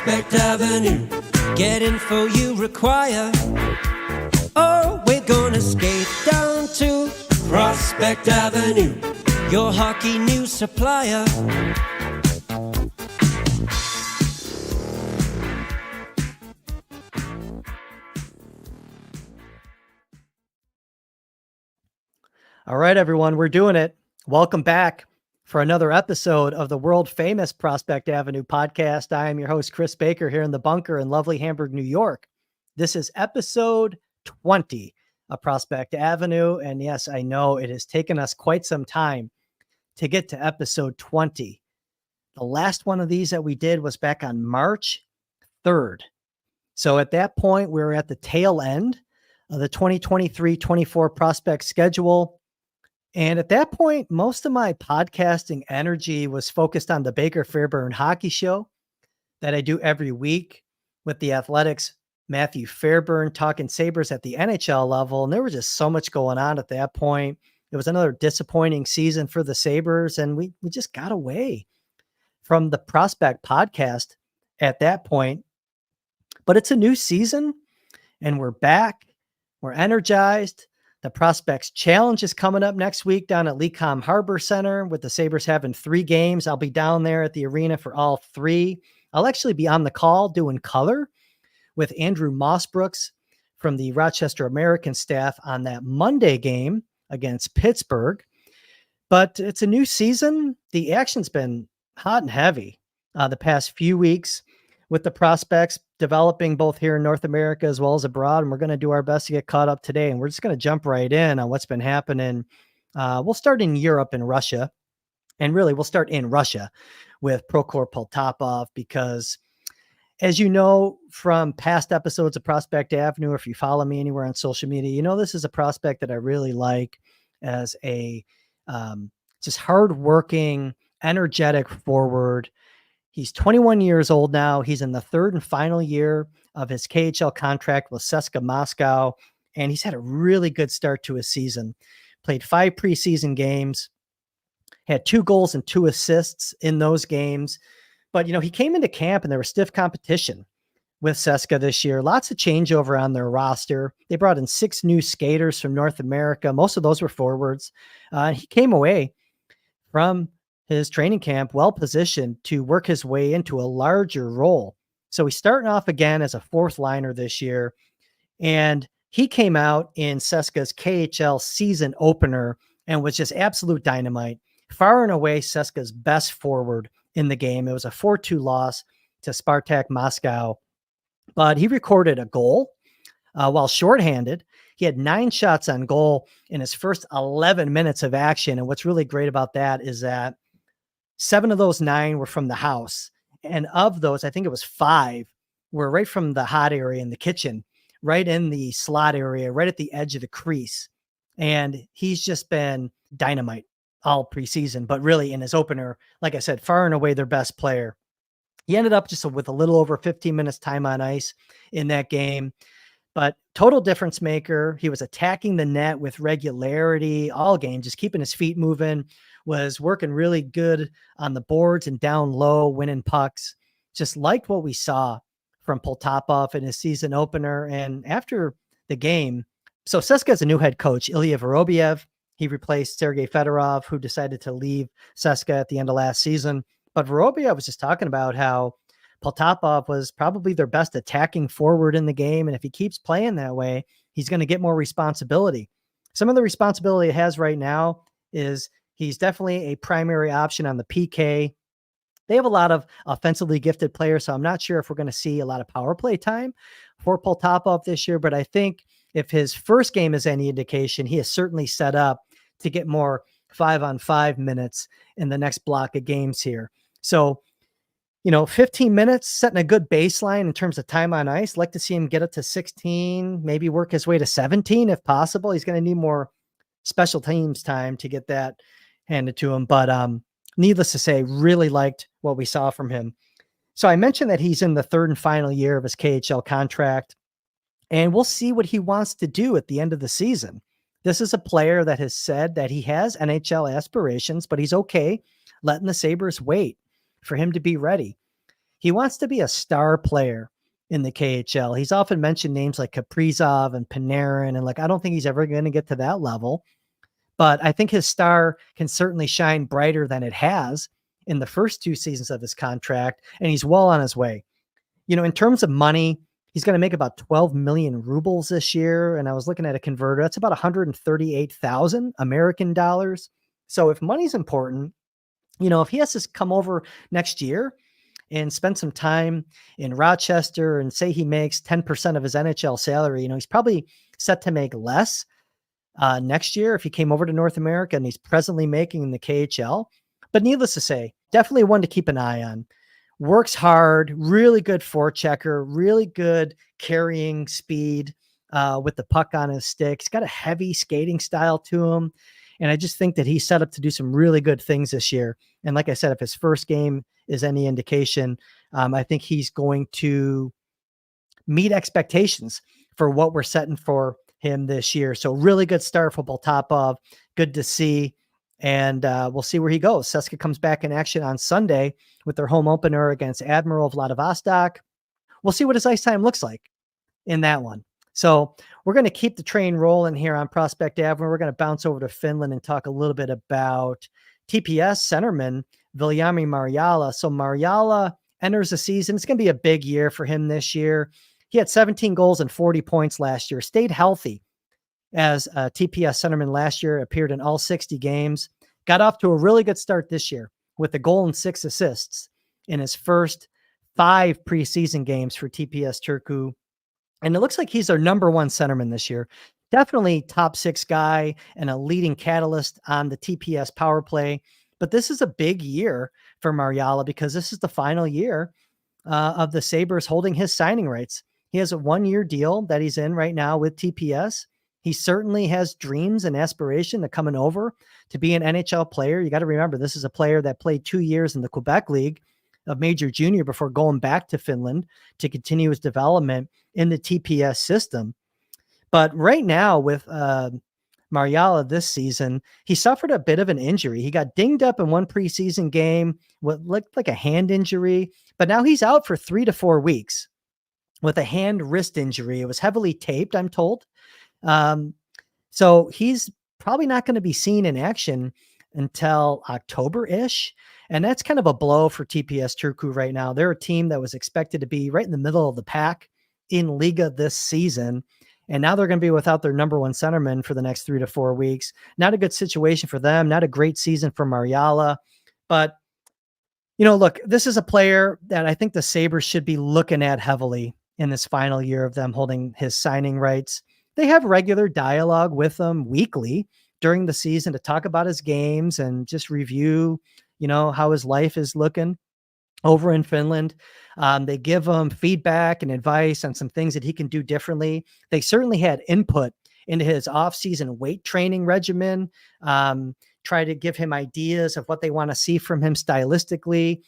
Prospect Avenue. Get info you require. Oh, we're gonna skate down to Prospect Avenue, your hockey news supplier. All right, everyone, we're doing it. Welcome back for another episode of the world famous Prospect Avenue podcast. I am your host, Kris Baker, here in the bunker in lovely Hamburg, New York. This is episode 20 of Prospect Avenue. And yes, I know it has taken us quite some time to get to episode 20. The last one of these that we did was back on March 3rd. So at that point, we were at the tail end of the 2023-24 prospect schedule. And at that point, most of my podcasting energy was focused on the Baker Fairburn Hockey Show that I do every week with the Athletics' Matthew Fairburn talking Sabres at the NHL level. And there was just so much going on at that point. It was another disappointing season for the Sabres, and we just got away from the Prospect podcast at that point. But it's a new season, and we're back. We're energized. The Prospects Challenge is coming up next week down at Lecom Harbor Center with the Sabres having 3 games. I'll be down there at the arena for all 3. I'll actually be on the call doing color with Andrew Mossbrooks from the Rochester American staff on that Monday game against Pittsburgh. But it's a new season. The action's been hot and heavy the past few weeks with the Prospects developing both here in North America as well as abroad. And we're going to do our best to get caught up today. And we're just going to jump right in on what's been happening. We'll start in Europe and Russia. And really, we'll start in Russia with Prokhor Poltapov, because as you know from past episodes of Prospect Avenue, or if you follow me anywhere on social media, you know this is a prospect that I really like as a just hardworking, energetic forward. He's 21 years old now. He's in the 3rd and final year of his KHL contract with CSKA Moscow, and he's had a really good start to his season. Played 5 preseason games, had 2 goals and 2 assists in those games. But, you know, he came into camp and there was stiff competition with CSKA this year. Lots of changeover on their roster. They brought in 6 new skaters from North America. Most of those were forwards. He came away from his training camp well-positioned to work his way into a larger role. So he's starting off again as a 4th liner this year. And he came out in CSKA's KHL season opener and was just absolute dynamite. Far and away CSKA's best forward in the game. It was a 4-2 loss to Spartak Moscow. But he recorded a goal while shorthanded. He had 9 shots on goal in his first 11 minutes of action. And what's really great about that is that 7 of those 9 were from the house. And of those, I think it was 5 were right from the hot area in the kitchen, right in the slot area, right at the edge of the crease. And he's just been dynamite all preseason, but really in his opener, like I said, far and away their best player. He ended up just with a little over 15 minutes time on ice in that game, but total difference maker. He was attacking the net with regularity all game, just keeping his feet moving, was working really good on the boards and down low, winning pucks. Just liked what we saw from Poltapov in his season opener. And after the game, so CSKA has a new head coach, Ilya Vorobiev. He replaced Sergei Fedorov, who decided to leave CSKA at the end of last season. But Vorobiev was just talking about how Poltapov was probably their best attacking forward in the game. And if he keeps playing that way, he's going to get more responsibility. Some of the responsibility he has right now is he's definitely a primary option on the PK. They have a lot of offensively gifted players, so I'm not sure if we're going to see a lot of power play time for Poltapov this year. But I think if his first game is any indication, he is certainly set up to get more 5-on-5 minutes in the next block of games here. So, 15 minutes, setting a good baseline in terms of time on ice. Like to see him get up to 16, maybe work his way to 17 if possible. He's going to need more special teams time to get that handed to him. But needless to say, really liked what we saw from him. So I mentioned that he's in the 3rd and final year of his KHL contract, and we'll see what he wants to do at the end of the season. This is a player that has said that he has NHL aspirations, but he's okay letting the Sabres wait for him to be ready. He wants to be a star player in the KHL. He's often mentioned names like Kaprizov and Panarin, and like, I don't think he's ever going to get to that level, but I think his star can certainly shine brighter than it has in the first 2 seasons of his contract, and he's well on his way. In terms of money, he's going to make about 12 million rubles this year. And I was looking at a converter. That's about 138,000 American dollars. So if money's important, if he has to come over next year and spend some time in Rochester and say he makes 10% of his NHL salary, he's probably set to make less next year if he came over to North America, and he's presently making in the KHL. But needless to say, definitely one to keep an eye on. Works hard, really good forechecker, really good carrying speed with the puck on his stick. He's got a heavy skating style to him. And I just think that he's set up to do some really good things this year. And like I said, if his first game is any indication, I think he's going to meet expectations for what we're setting for him this year. So really good start for Poltapov. Good to see. And we'll see where he goes. CSKA comes back in action on Sunday with their home opener against Admiral Vladivostok. We'll see what his ice time looks like in that one. So we're going to keep the train rolling here on Prospect Avenue. We're going to bounce over to Finland and talk a little bit about TPS centerman Viljami Marjala. So Marjala enters the season. It's going to be a big year for him this year. He had 17 goals and 40 points last year, stayed healthy as a TPS centerman last year, appeared in all 60 games, got off to a really good start this year with a goal and 6 assists in his first 5 preseason games for TPS Turku. And it looks like he's their number 1 centerman this year. Definitely top 6 guy and a leading catalyst on the TPS power play. But this is a big year for Marjala because this is the final year of the Sabres holding his signing rights. He has a 1-year deal that he's in right now with TPS. He certainly has dreams and aspiration to coming over to be an NHL player. You got to remember, this is a player that played 2 years in the Quebec League of Major Junior before going back to Finland to continue his development in the TPS system. But right now with Mariala this season, he suffered a bit of an injury. He got dinged up in one preseason game, what looked like a hand injury, but now he's out for 3 to 4 weeks with a hand wrist injury. It was heavily taped, I'm told. So he's probably not going to be seen in action until October-ish. And that's kind of a blow for TPS Turku right now. They're a team that was expected to be right in the middle of the pack in Liga this season. And now they're going to be without their number 1 centerman for the next 3 to 4 weeks. Not a good situation for them. Not a great season for Mariala. But, look, this is a player that I think the Sabres should be looking at heavily in this final year of them holding his signing rights. They have regular dialogue with him weekly during the season to talk about his games and just review, how his life is looking over in Finland. They give him feedback and advice on some things that he can do differently. They certainly had input into his off-season weight training regimen, try to give him ideas of what they want to see from him stylistically.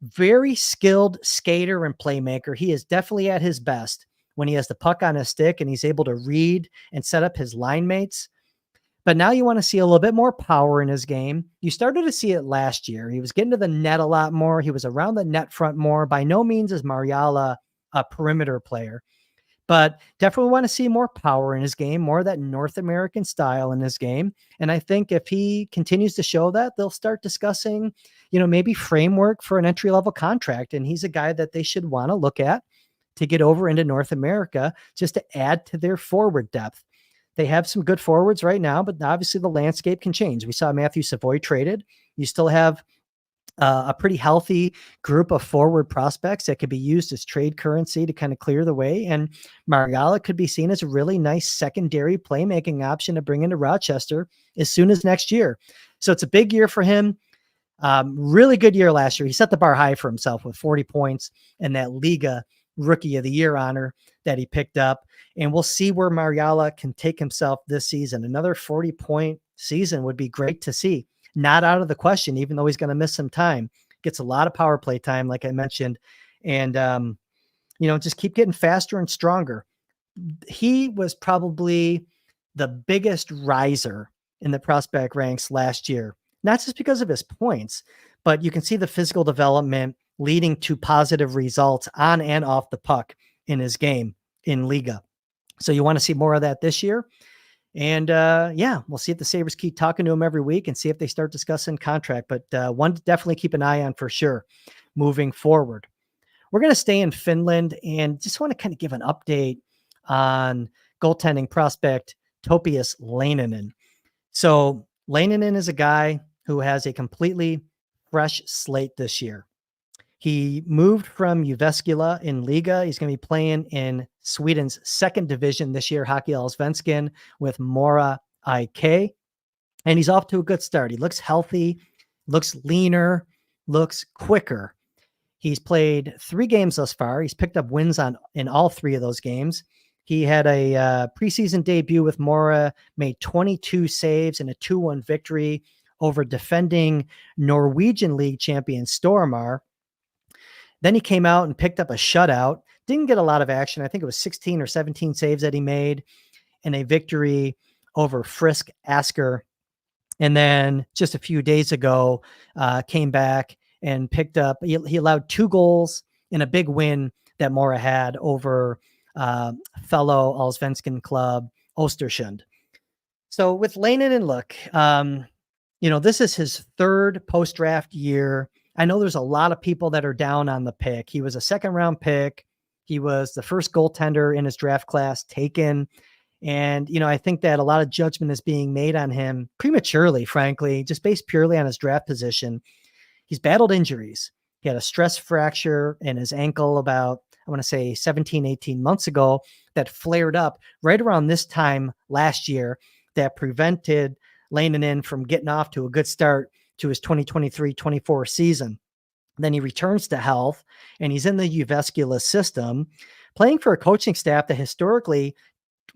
Very skilled skater and playmaker. He is definitely at his best when he has the puck on his stick and he's able to read and set up his line mates. But now you want to see a little bit more power in his game. You started to see it last year. He was getting to the net a lot more. He was around the net front more. By no means is Mariala a perimeter player, but definitely want to see more power in his game, more of that North American style in his game. And I think if he continues to show that, they'll start discussing, maybe framework for an entry-level contract. And he's a guy that they should want to look at to get over into North America just to add to their forward depth. They have some good forwards right now, but obviously the landscape can change. We saw Matthew Savoy traded. You still have a pretty healthy group of forward prospects that could be used as trade currency to kind of clear the way. And Marjala could be seen as a really nice secondary playmaking option to bring into Rochester as soon as next year. So it's a big year for him. Really good year last year. He set the bar high for himself with 40 points and that Liga Rookie of the Year honor that he picked up. And we'll see where Mariala can take himself this season. Another 40-point season would be great to see. Not out of the question, even though he's going to miss some time. Gets a lot of power play time, like I mentioned. And, just keep getting faster and stronger. He was probably the biggest riser in the prospect ranks last year. Not just because of his points, but you can see the physical development leading to positive results on and off the puck in his game in Liga. So you want to see more of that this year. And we'll see if the Sabres keep talking to him every week and see if they start discussing contract. But one to definitely keep an eye on for sure moving forward. We're going to stay in Finland and just want to kind of give an update on goaltending prospect Topias Leinonen. So Leinonen is a guy who has a completely fresh slate this year. He moved from Jyväskylä in Liga. He's going to be playing in Sweden's second division this year, Hockey Allsvenskan, with Mora IK. And he's off to a good start. He looks healthy, looks leaner, looks quicker. He's played 3 games thus far. He's picked up wins in all 3 of those games. He had a preseason debut with Mora, made 22 saves and a 2-1 victory over defending Norwegian League champion Stormar. Then he came out and picked up a shutout. Didn't get a lot of action. I think it was 16 or 17 saves that he made in a victory over Frisk Asker. And then just a few days ago, came back and picked up, he allowed 2 goals in a big win that Mora had over fellow Allsvenskan club Östersund. So with Leinonen, look, this is his 3rd post-draft year. I know there's a lot of people that are down on the pick. He was a 2nd-round pick. He was the first goaltender in his draft class taken. And, I think that a lot of judgment is being made on him prematurely, frankly, just based purely on his draft position. He's battled injuries. He had a stress fracture in his ankle about, I want to say 17, 18 months ago that flared up right around this time last year that prevented Leinonen from getting off to a good start to his 2023-24 season. Then he returns to health and he's in the Jyväskylä system playing for a coaching staff that historically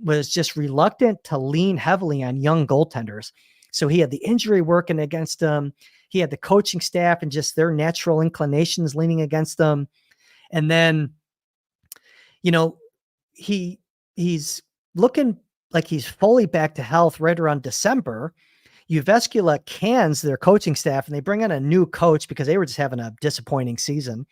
was just reluctant to lean heavily on young goaltenders. So he had the injury working against him. He had the coaching staff and just their natural inclinations leaning against them. And then, he's looking like he's fully back to health right around December. Jyväskylä cans their coaching staff and they bring in a new coach because they were just having a disappointing season.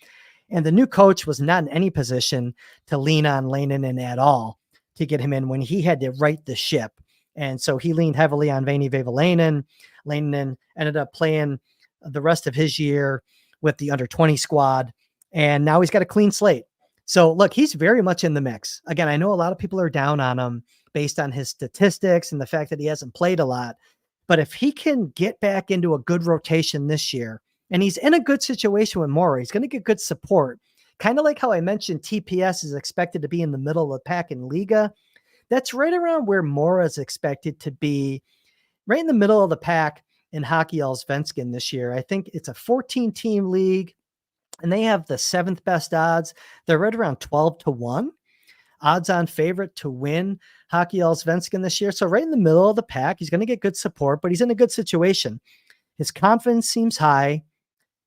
And the new coach was not in any position to lean on Leinonen at all to get him in when he had to right the ship. And so he leaned heavily on Väinö Väiväläinen. Leinonen ended up playing the rest of his year with the under 20 squad. And now he's got a clean slate. So look, he's very much in the mix. Again, I know a lot of people are down on him based on his statistics and the fact that he hasn't played a lot. But if he can get back into a good rotation this year, and he's in a good situation with Mora, he's going to get good support. Kind of like how I mentioned TPS is expected to be in the middle of the pack in Liga. That's right around where Mora is expected to be, right in the middle of the pack in Hockey Allsvenskan this year. I think it's a 14-team league, and they have the 7th best odds. They're right around 12-1. Odds-on favorite to win Hockey Allsvenskan this year. So right in the middle of the pack, he's going to get good support, but he's in a good situation. His confidence seems high.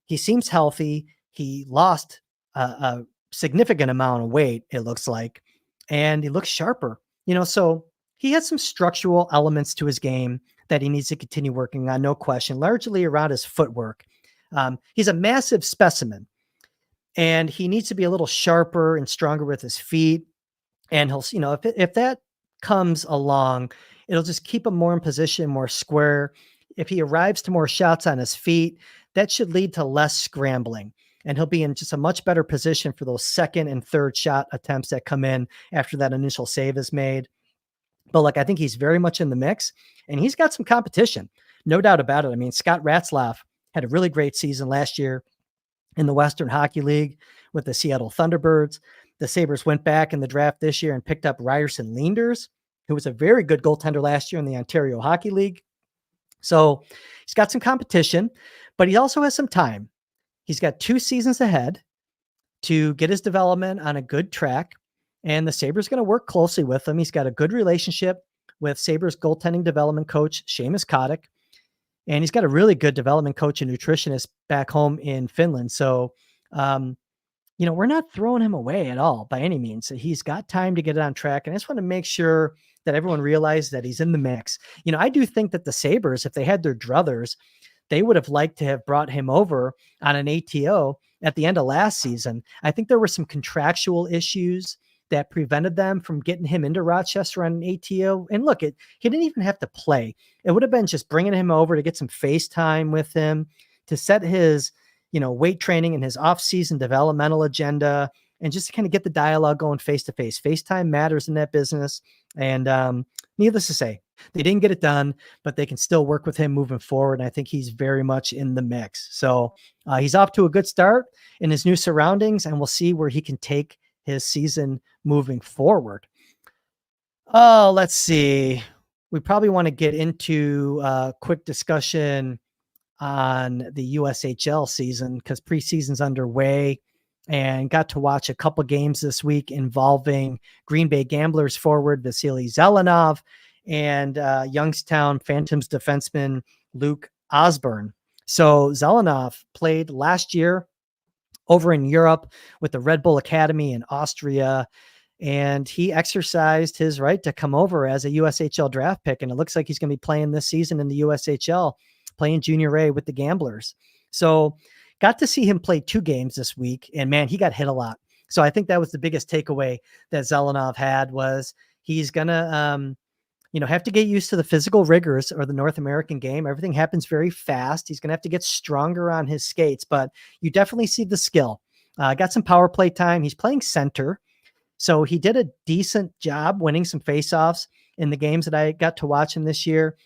He seems healthy. He lost a significant amount of weight, it looks like, and he looks sharper. So he has some structural elements to his game that he needs to continue working on, no question, largely around his footwork. He's a massive specimen, and he needs to be a little sharper and stronger with his feet. And he'll, if that comes along, it'll just keep him more in position, more square. If he arrives to more shots on his feet, that should lead to less scrambling. And he'll be in just a much better position for those 2nd and 3rd shot attempts that come in after that initial save is made. But look, I think he's very much in the mix, and he's got some competition. No doubt about it. I mean, Scott Ratzlaff had a really great season last year in the Western Hockey League with the Seattle Thunderbirds. The Sabres went back in the draft this year and picked up Ryerson Leinders, who was a very good goaltender last year in the Ontario Hockey League. So he's got some competition, but he also has some time. He's got 2 seasons ahead to get his development on a good track, and the Sabres going to work closely with him. He's got a good relationship with Sabres goaltending development coach Seamus Kotick, and he's got a really good development coach and nutritionist back home in Finland. So, we're not throwing him away at all by any means. He's got time to get it on track, and I just want to make sure that everyone realizes that he's in the mix. I do think that the Sabres, if they had their druthers, they would have liked to have brought him over on an ATO at the end of last season. I think there were some contractual issues that prevented them from getting him into Rochester on an ATO. And look, he didn't even have to play. It would have been just bringing him over to get some face time with him, to set his, weight training and his off-season developmental agenda, and just to kind of get the dialogue going face to face. FaceTime matters in that business. And needless to say, they didn't get it done, but they can still work with him moving forward. And I think he's very much in the mix. So he's off to a good start in his new surroundings, and we'll see where he can take his season moving forward. Oh, let's see. We probably want to get into a quick discussion on the USHL season because preseason's underway, and got to watch a couple games this week involving Green Bay Gamblers forward Vasily Zelenov and Youngstown Phantoms defenseman Luke Osborne. So Zelenov played last year over in Europe with the Red Bull Academy in Austria, and he exercised his right to come over as a USHL draft pick. And it looks like he's going to be playing this season in the USHL, playing Junior A with the Gamblers. So got to see him play 2 games this week, and man, he got hit a lot. So I think that was the biggest takeaway that Zelenov had, was he's going to, have to get used to the physical rigors or the North American game. Everything happens very fast. He's going to have to get stronger on his skates, but you definitely see the skill. Got some power play time. He's playing center. So he did a decent job winning some faceoffs in the games that I got to watch him this year.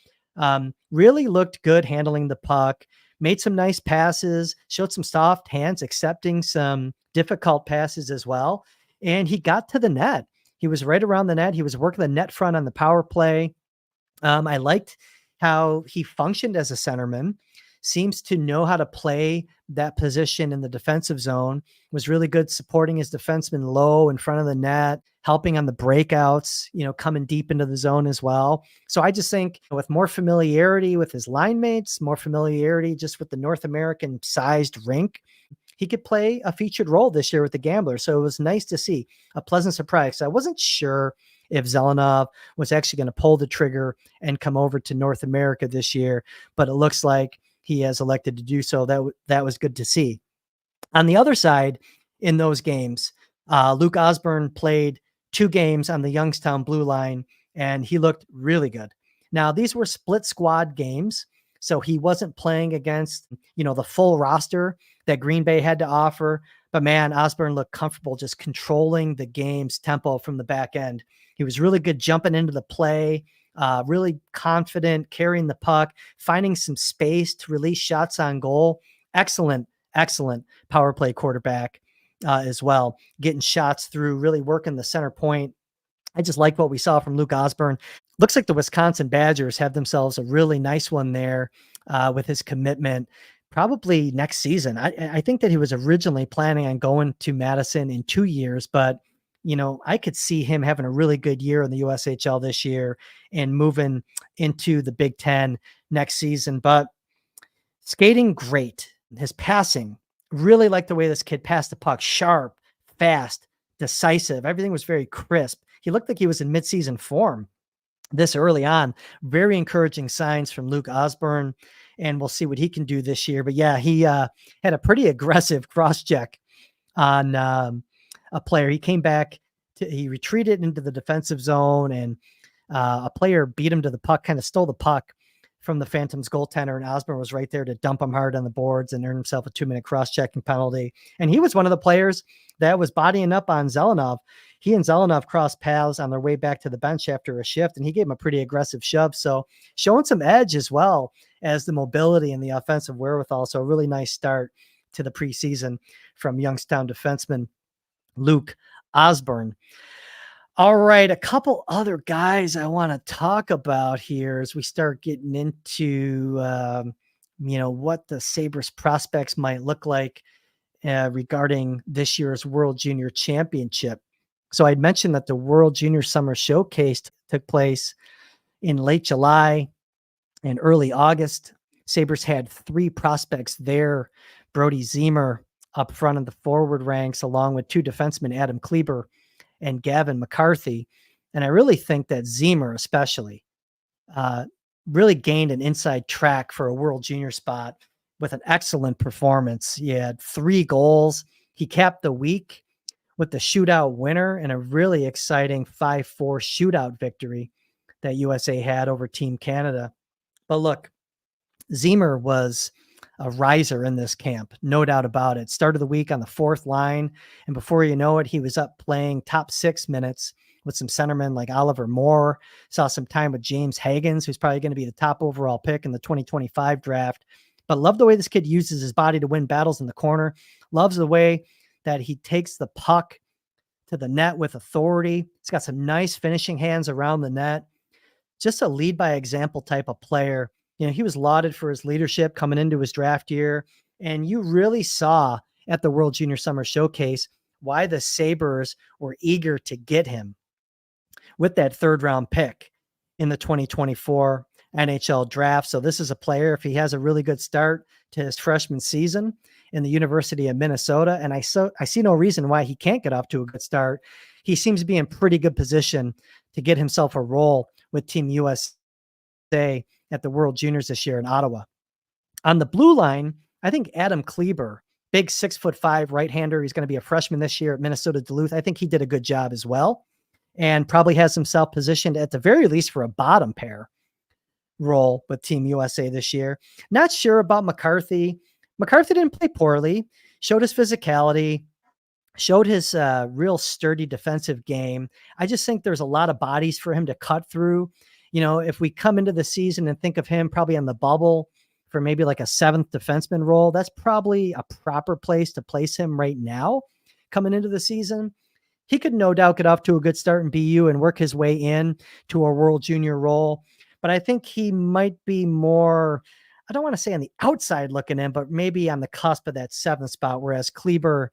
Really looked good handling the puck, made some nice passes, showed some soft hands, accepting some difficult passes as well. And he got to the net. He was right around the net. He was working the net front on the power play. I liked how he functioned as a centerman, seems to know how to play that position in the defensive zone, was really good supporting his defenseman low in front of the net, helping on the breakouts, coming deep into the zone as well. So I just think with more familiarity with his line mates, more familiarity just with the North American sized rink, he could play a featured role this year with the Gamblers. So it was nice to see, a pleasant surprise. So I wasn't sure if Zelenov was actually going to pull the trigger and come over to North America this year, but it looks like he has elected to do so. That was good to see. On the other side, in those games, Luke Osborne played 2 games on the Youngstown blue line, and he looked really good. Now, these were split squad games, so he wasn't playing against, the full roster that Green Bay had to offer. But man, Osborne looked comfortable just controlling the game's tempo from the back end. He was really good jumping into the play, really confident, carrying the puck, finding some space to release shots on goal. Excellent power play quarterback as well, getting shots through, really working the center point. I just like what we saw from Luke Osborne. Looks like the Wisconsin Badgers have themselves a really nice one there with his commitment. Probably next season. I think that he was originally planning on going to Madison in 2 years, but I could see him having a really good year in the USHL this year and moving into the Big Ten next season. But skating great. His passing, really like the way this kid passed the puck. Sharp, fast, decisive. Everything was very crisp. He looked like he was in midseason form this early on. Very encouraging signs from Luke Osborne, and we'll see what he can do this year. But yeah, he had a pretty aggressive cross check on a player. He came back, he retreated into the defensive zone, and a player beat him to the puck, kind of stole the puck from the Phantoms goaltender, and Osborne was right there to dump him hard on the boards and earn himself a 2-minute cross-checking penalty. And he was one of the players that was bodying up on Zelenov. He and Zelenov crossed paths on their way back to the bench after a shift, and he gave him a pretty aggressive shove. So showing some edge as well as the mobility and the offensive wherewithal. So a really nice start to the preseason from Youngstown defenseman Luke Osborne. All right, a couple other guys I want to talk about here as we start getting into, what the Sabres prospects might look like regarding this year's World Junior Championship. So I'd mentioned that the World Junior Summer Showcase took place in late July and early August. Sabres had 3 prospects there. Brodie Ziemer up front in the forward ranks, along with 2 defensemen, Adam Kleber and Gavin McCarthy. And I really think that Ziemer especially really gained an inside track for a World Junior spot with an excellent performance. He had 3 goals. He capped the week with the shootout winner and a really exciting 5-4 shootout victory that USA had over Team Canada. But look, Ziemer was a riser in this camp, no doubt about it. Started the week on the 4th line, and before you know it, he was up playing top 6 minutes with some centermen like Oliver Moore. Saw some time with James Hagens, who's probably going to be the top overall pick in the 2025 draft. But love the way this kid uses his body to win battles in the corner. Loves the way that he takes the puck to the net with authority. He's got some nice finishing hands around the net. Just a lead by example type of player. You know, he was lauded for his leadership coming into his draft year. And you really saw at the World Junior Summer Showcase why the Sabres were eager to get him with that 3rd round pick in the 2024 NHL draft. So this is a player, if he has a really good start to his freshman season in the University of Minnesota, and I see no reason why he can't get off to a good start. He seems to be in pretty good position to get himself a role with Team USA at the World Juniors this year in Ottawa. On the blue line, I think Adam Kleber, big 6'5" right-hander. He's going to be a freshman this year at Minnesota Duluth. I think he did a good job as well, and probably has himself positioned at the very least for a bottom pair role with Team USA this year. Not sure about McCarthy. McCarthy didn't play poorly, showed his physicality, showed his real sturdy defensive game. I just think there's a lot of bodies for him to cut through. You know, if we come into the season and think of him probably on the bubble for maybe like a 7th defenseman role, that's probably a proper place to place him right now coming into the season. He could no doubt get off to a good start in BU and work his way in to a World Junior role. But I think he might be more, I don't want to say on the outside looking in, but maybe on the cusp of that 7th spot, whereas Kleber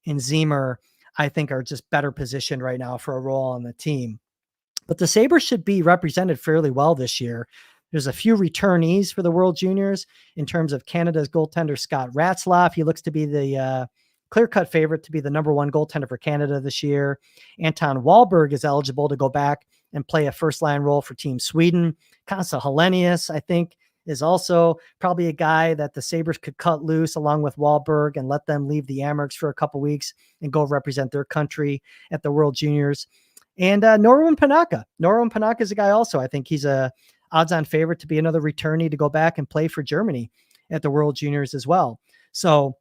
and Ziemer, I think, are just better positioned right now for a role on the team. But the Sabres should be represented fairly well this year. There's a few returnees for the World Juniors in terms of Canada's goaltender, Scott Ratzlaff. He looks to be the clear-cut favorite to be the number 1 goaltender for Canada this year. Anton Wahlberg is eligible to go back and play a first-line role for Team Sweden. Kansa Helenius, I think, is also probably a guy that the Sabres could cut loose along with Wahlberg and let them leave the Amerks for a couple weeks and go represent their country at the World Juniors. And Norwin Panaka. Norwin Panaka is a guy also. I think he's a odds-on favorite to be another returnee to go back and play for Germany at the World Juniors as well. So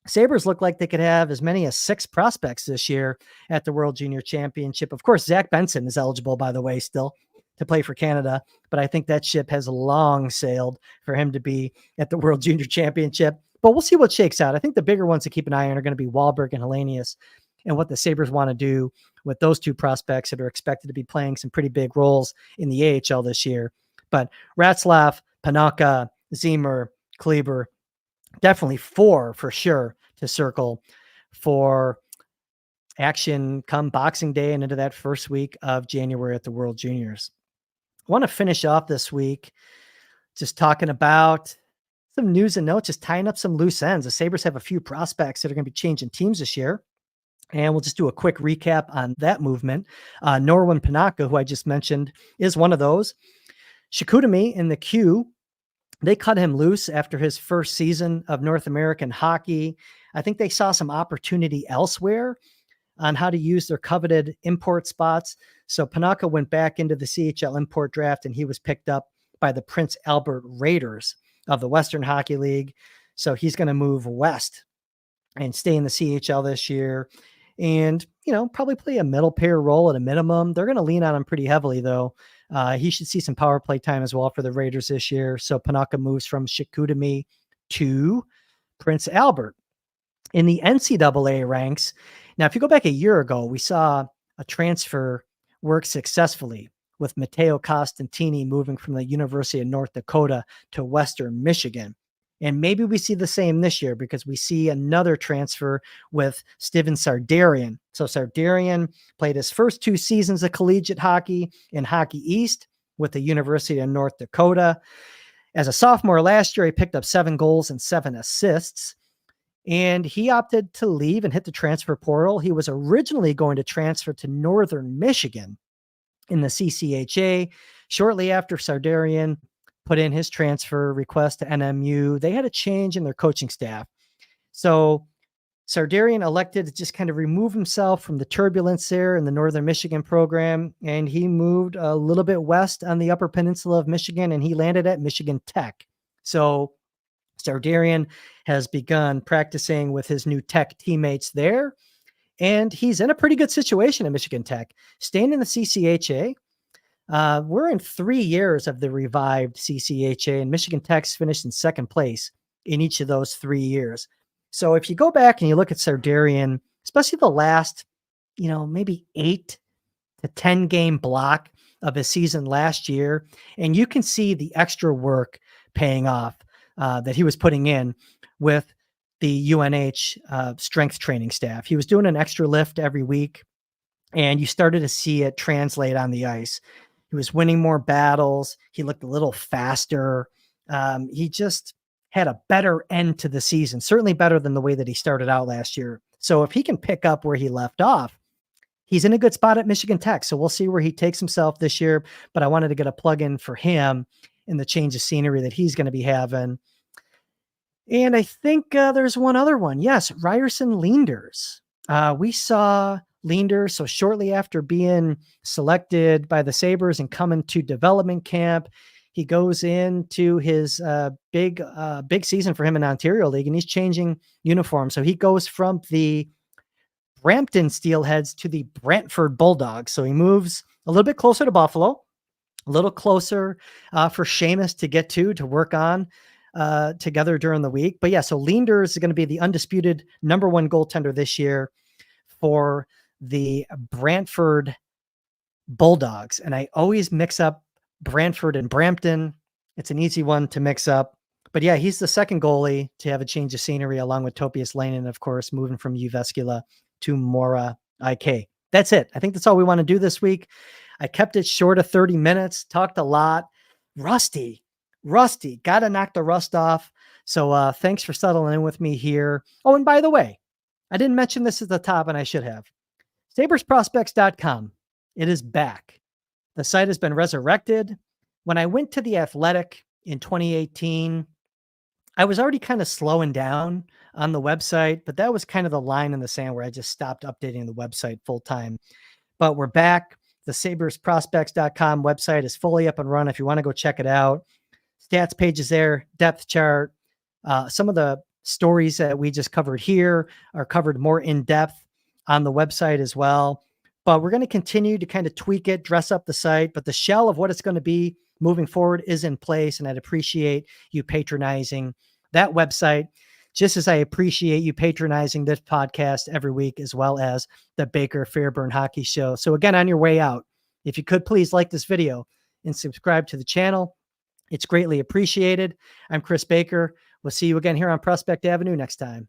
Sabres look like they could have as many as 6 prospects this year at the World Junior Championship. Of course, Zach Benson is eligible, by the way, still to play for Canada, but I think that ship has long sailed for him to be at the World Junior Championship. But we'll see what shakes out. I think the bigger ones to keep an eye on are going to be Wahlberg and Helenius, and what the Sabres want to do with those 2 prospects that are expected to be playing some pretty big roles in the AHL this year. But Ratzlaff, Panaka, Ziemer, Kleber, definitely 4 for sure to circle for action come Boxing Day and into that first week of January at the World Juniors. I want to finish off this week just talking about some news and notes, just tying up some loose ends. The Sabres have a few prospects that are going to be changing teams this year, and we'll just do a quick recap on that movement. Norwin Panaka, who I just mentioned, is one of those. Chicoutimi in the queue, they cut him loose after his first season of North American hockey. I think they saw some opportunity elsewhere on how to use their coveted import spots. So Panaka went back into the CHL import draft, and he was picked up by the Prince Albert Raiders of the Western Hockey League. So he's going to move west and stay in the CHL this year and, you know, probably play a middle pair role at a minimum. They're going to lean on him pretty heavily, though. He should see some power play time as well for the Raiders this year. So Panaka moves from Chicoutimi to Prince Albert. In the NCAA ranks, now, if you go back a year ago, we saw a transfer work successfully with Matteo Costantini moving from the University of North Dakota to Western Michigan. And maybe we see the same this year because we see another transfer with Steven Sardarian. So Sardarian played his first 2 seasons of collegiate hockey in Hockey East with the University of North Dakota. As a sophomore last year, he picked up 7 goals and 7 assists. And he opted to leave and hit the transfer portal. He was originally going to transfer to Northern Michigan in the CCHA. Shortly after Sardarian put in his transfer request to NMU. They had a change in their coaching staff. So Sardarian elected to just kind of remove himself from the turbulence there in the Northern Michigan program, and he moved a little bit west on the Upper Peninsula of Michigan, and he landed at Michigan Tech. So Sardarian has begun practicing with his new Tech teammates there, and he's in a pretty good situation at Michigan Tech, staying in the CCHA. We're in 3 years of the revived CCHA, and Michigan Tech's finished in second place in each of those 3 years. So if you go back and you look at Sardarian, especially the last, maybe 8 to 10 game block of his season last year, and you can see the extra work paying off that he was putting in with the UNH strength training staff. He was doing an extra lift every week, and you started to see it translate on the ice. He was winning more battles. He looked a little faster. He just had a better end to the season, certainly better than the way that he started out last year. So if he can pick up where he left off, he's in a good spot at Michigan Tech. So we'll see where he takes himself this year, but I wanted to get a plug in for him in the change of scenery that he's going to be having. And I think there's one other one. Yes, Ryerson Leenders. We saw Leenders. So shortly after being selected by the Sabres and coming to development camp, he goes into his big season for him in Ontario League, and he's changing uniforms. So he goes from the Brampton Steelheads to the Brantford Bulldogs. So he moves a little bit closer to Buffalo, a little closer for Seamus to get to work on together during the week. But yeah, so Leenders is going to be the undisputed number 1 goaltender this year for the Brantford Bulldogs. And I always mix up Brantford and Brampton. It's an easy one to mix up. But yeah, he's the second goalie to have a change of scenery, along with Topias Leinonen, of course, moving from Jyväskylä to Mora IK. That's it. I think that's all we want to do this week. I kept it short of 30 minutes, talked a lot. Rusty, got to knock the rust off. So thanks for settling in with me here. Oh, and by the way, I didn't mention this at the top, and I should have. SabresProspects.com. It is back. The site has been resurrected. When I went to The Athletic in 2018, I was already kind of slowing down on the website, but that was kind of the line in the sand where I just stopped updating the website full time. But we're back. The SabresProspects.com website is fully up and running if you want to go check it out. Stats page is there, depth chart. Some of the stories that we just covered here are covered more in depth on the website as well. But we're going to continue to kind of tweak it, dress up the site, but the shell of what it's going to be moving forward is in place. And I'd appreciate you patronizing that website, just as I appreciate you patronizing this podcast every week, as well as the Baker Fairburn Hockey Show. So again, on your way out, if you could please like this video and subscribe to the channel, it's greatly appreciated. I'm Kris Baker. We'll see you again here on Prospect Avenue next time.